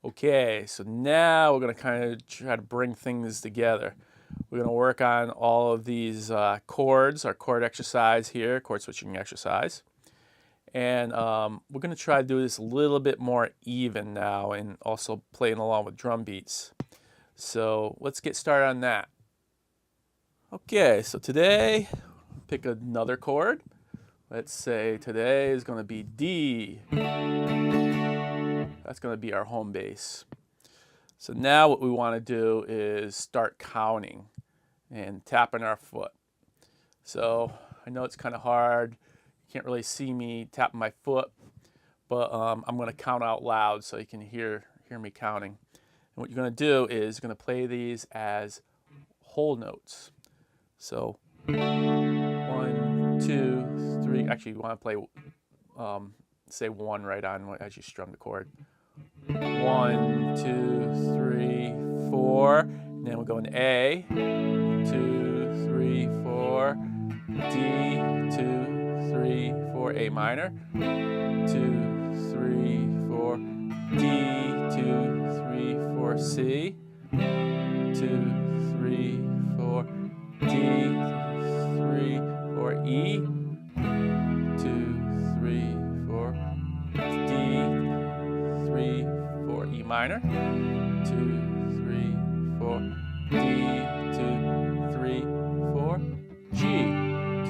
Okay, so now we're going to kind of try to bring things together. We're going to work on all of these chords, our chord exercise here, chord switching exercise. And we're going to try to do this a little bit more even now and also playing along with drum beats. So let's get started on that. Okay, so today, pick another chord. Let's say today is going to be D. That's going to be our home base. So now what we want to do is start counting and tapping our foot. So I know it's kind of hard. You can't really see me tapping my foot, but I'm going to count out loud so you can hear me counting. And what you're going to do is you're going to play these as whole notes. So 1, 2, 3. Actually, you want to play say 1 right on as you strum the chord. 1, 2, 3, 4. And then we're going A, 2, 3, 4, D, 2, 3, 4, A minor, 2, 3, 4, D, 2, 3, 4, C, 2, 3, 4, D, 3, 4, E, 2, 3, 4, D, 3, 4, E minor, 2, 3, 4, D, 2, 3, 4, G,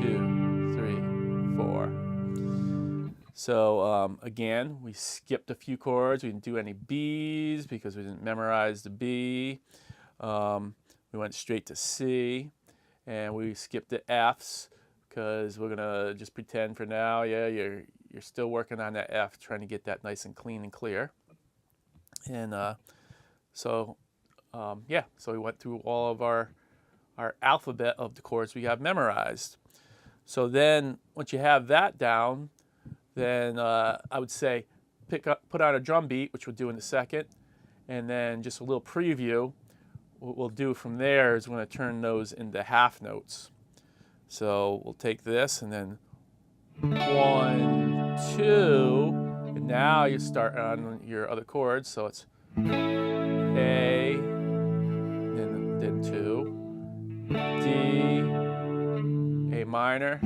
2, 3, 4. So again, we skipped a few chords. We didn't do any B's because we didn't memorize the B. We went straight to C, and we skipped the F's because we're gonna just pretend for now, yeah, you're still working on that F, trying to get that nice and clean and clear. And so we went through all of our alphabet of the chords we have memorized. So then once you have that down, then I would say put on a drum beat, which we'll do in a second, and then just a little preview. What we'll do from there is we're going to turn those into half notes. So we'll take this and then 1, 2, and now you start on your other chords. So it's A, then 2, D, A minor.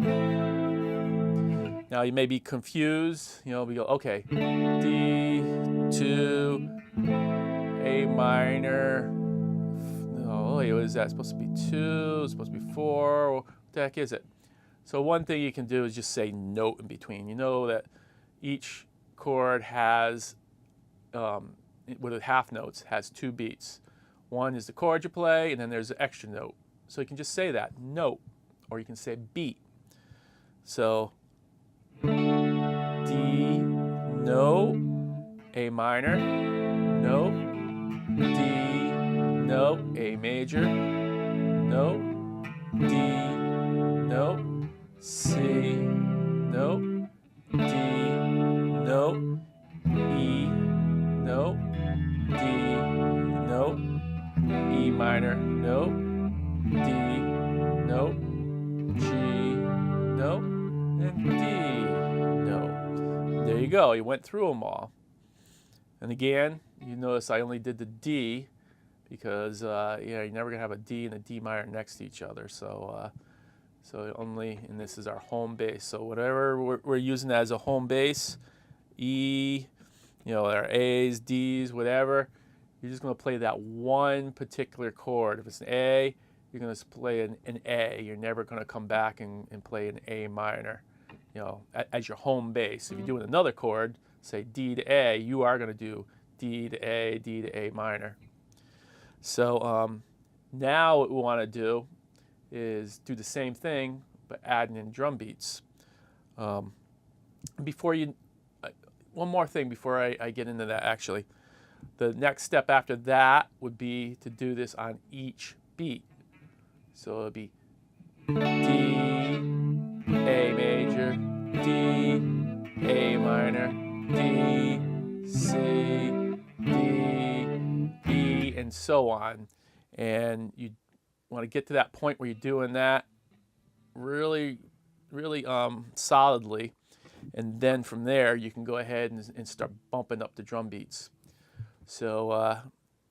Now you may be confused. You know, we go, okay, D, 2, A minor. Oh, wait, what is that? It's supposed to be 2, it's supposed to be 4. What the heck is it? So one thing you can do is just say note in between. You know that each chord has, with the half notes, has 2 beats. One is the chord you play, and then there's the extra note. So you can just say that, note, or you can say beat. So D, note, A minor, note, D, note, A major, note, D, note, C, note, D, note, E, note, D, note, E minor, note, D, note, G, note, and D, note. There you go. You went through them all. And again, you notice I only did the D because you're never gonna have a D and a D minor next to each other. So and this is our home bass. So whatever we're using as a home bass, E, our A's, D's, whatever, you're just gonna play that one particular chord. If it's an A, you're gonna play an A. You're never gonna come back and play an A minor, as your home bass. If you're doing another chord, say D to A, you are gonna do D to A minor. So now what we want to do is do the same thing, but adding in drum beats. One more thing before I get into that, actually. The next step after that would be to do this on each beat. So it'll be D, A major, D, A minor, D, C, D, E, and so on. And you want to get to that point where you're doing that really solidly, and then from there you can go ahead and start bumping up the drum beats. So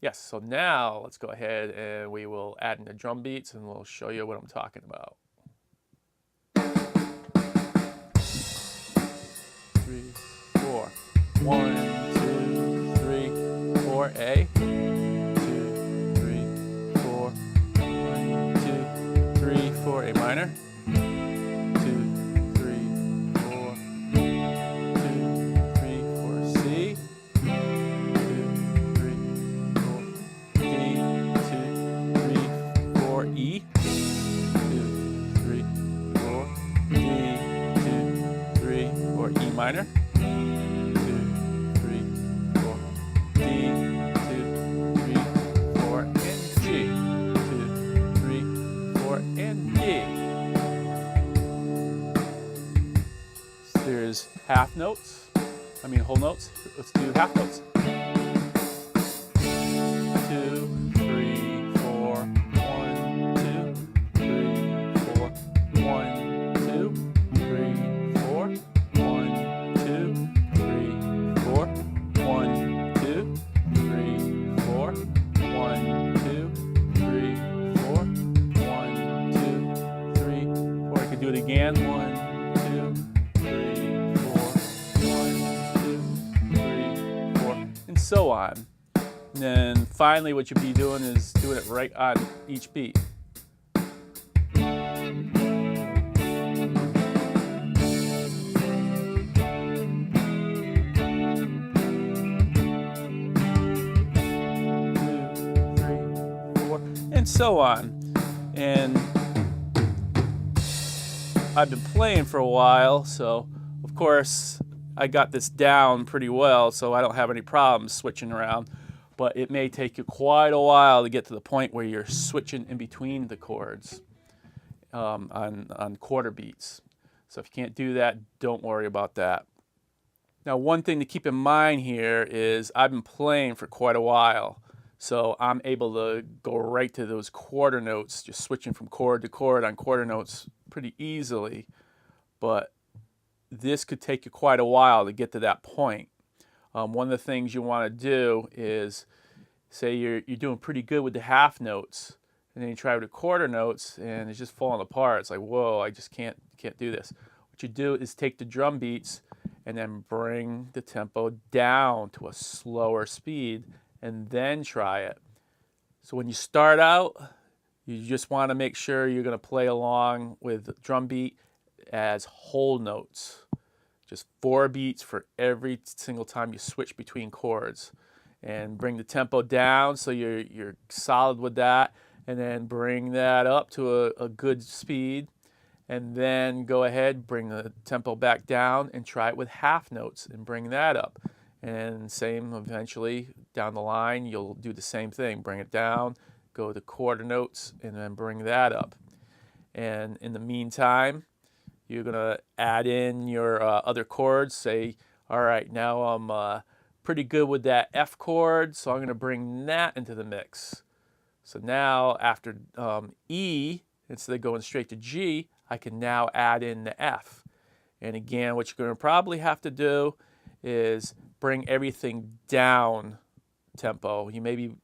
yes, so now let's go ahead and we will add in the drum beats and we'll show you what I'm talking about. 3, 4. 1, 2, 3, 4. A. 2, 3, 4. 1, 2, 3, 4. A minor. 2, 3, 4. 2, 3, 4. C. 2, 3, 4. D. 2, 3, 4. E. 2, 3, 4. D. 2, 3, 4. E minor. 2, 3, 4. D. 2, 3, 4. And G. 2, 3, 4. And D. There's half notes. I mean whole notes. Let's do half notes. 2, 3, 4. 1, 2, 3, 4. 1, 2, 3, 4. 1, 2, 3, 4. 1, 2, 3, 4. 1, 2, 3, 4. 1, 2, 3, 4. I could do it again. 1, 2, 3, 4. 1, 2, 3, 4. And so on. And then finally what you'll be doing is doing it right on each beat. And so on. And I've been playing for a while, so of course I got this down pretty well, so I don't have any problems switching around. But it may take you quite a while to get to the point where you're switching in between the chords on quarter beats. So if you can't do that, don't worry about that. Now, one thing to keep in mind here is I've been playing for quite a while. So I'm able to go right to those quarter notes, just switching from chord to chord on quarter notes pretty easily. But this could take you quite a while to get to that point. One of the things you want to do is, say you're doing pretty good with the half notes, and then you try with the quarter notes, and it's just falling apart. It's like, whoa, I just can't do this. What you do is take the drum beats and then bring the tempo down to a slower speed, and then try it. So when you start out, you just want to make sure you're going to play along with the drum beat as whole notes. Just 4 beats for every single time you switch between chords. And bring the tempo down so you're solid with that. And then bring that up to a good speed. And then go ahead, bring the tempo back down and try it with half notes and bring that up. And same eventually down the line, you'll do the same thing. Bring it down, go to quarter notes, and then bring that up. And in the meantime, you're going to add in your other chords. Say, all right, now I'm pretty good with that F chord, so I'm going to bring that into the mix. So now after E, instead of going straight to G, I can now add in the F. And again, what you're going to probably have to do is bring everything down tempo. You may be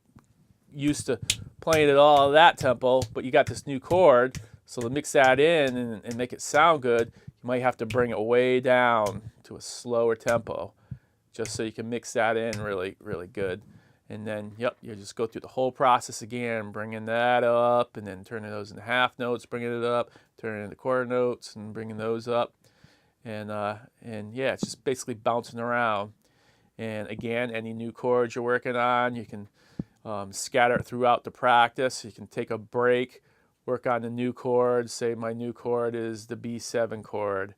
used to playing it all at that tempo, but you got this new chord. So to mix that in and make it sound good, you might have to bring it way down to a slower tempo, just so you can mix that in really, really good. And then, yep, you just go through the whole process again, bringing that up, and then turning those into half notes, bringing it up, turning it into quarter notes, and bringing those up. And yeah, it's just basically bouncing around. And again, any new chords you're working on, you can scatter it throughout the practice. You can take a break, work on the new chord. Say my new chord is the B7 chord.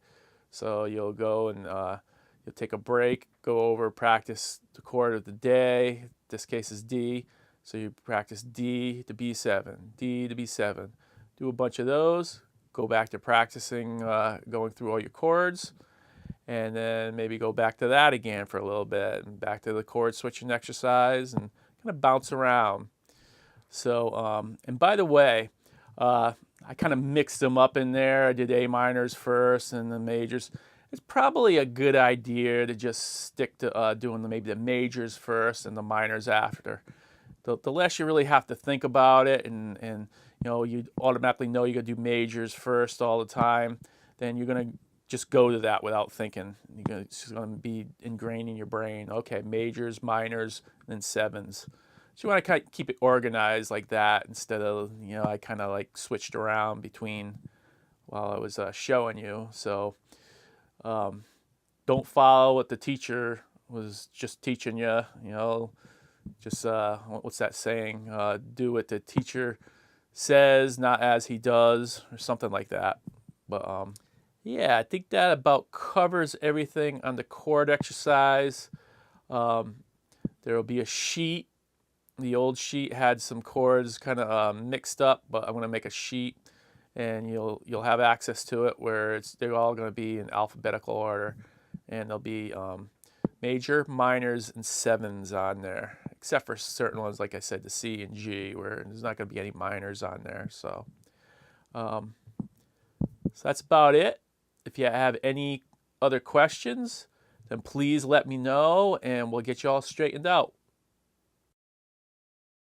So you'll go and you'll take a break, go over, practice the chord of the day. This case is D. So you practice D to B7, D to B7. Do a bunch of those. Go back to practicing going through all your chords. And then maybe go back to that again for a little bit. And back to the chord switching exercise and kind of bounce around. So, and by the way, I kind of mixed them up in there. I did A minors first and the majors. it's probably a good idea to just stick to doing maybe the majors first and the minors after. The less you really have to think about it, and you know, you automatically know you're gonna do majors first all the time, then you're gonna just go to that without thinking. It's just gonna be ingrained in your brain. Okay, majors, minors, and then sevens. So you want to keep it organized like that instead of, you know, I kind of like switched around between while I was showing you. So don't follow what the teacher was just teaching you. You know, just what's that saying? Do what the teacher says, not as he does, or something like that. But yeah, I think that about covers everything on the chord exercise. There will be a sheet. The old sheet had some chords kind of mixed up, but I'm going to make a sheet, and you'll have access to it where they're all going to be in alphabetical order, and there'll be major, minors, and sevens on there, except for certain ones, like I said, the C and G, where there's not going to be any minors on there. So that's about it. If you have any other questions, then please let me know, and we'll get you all straightened out.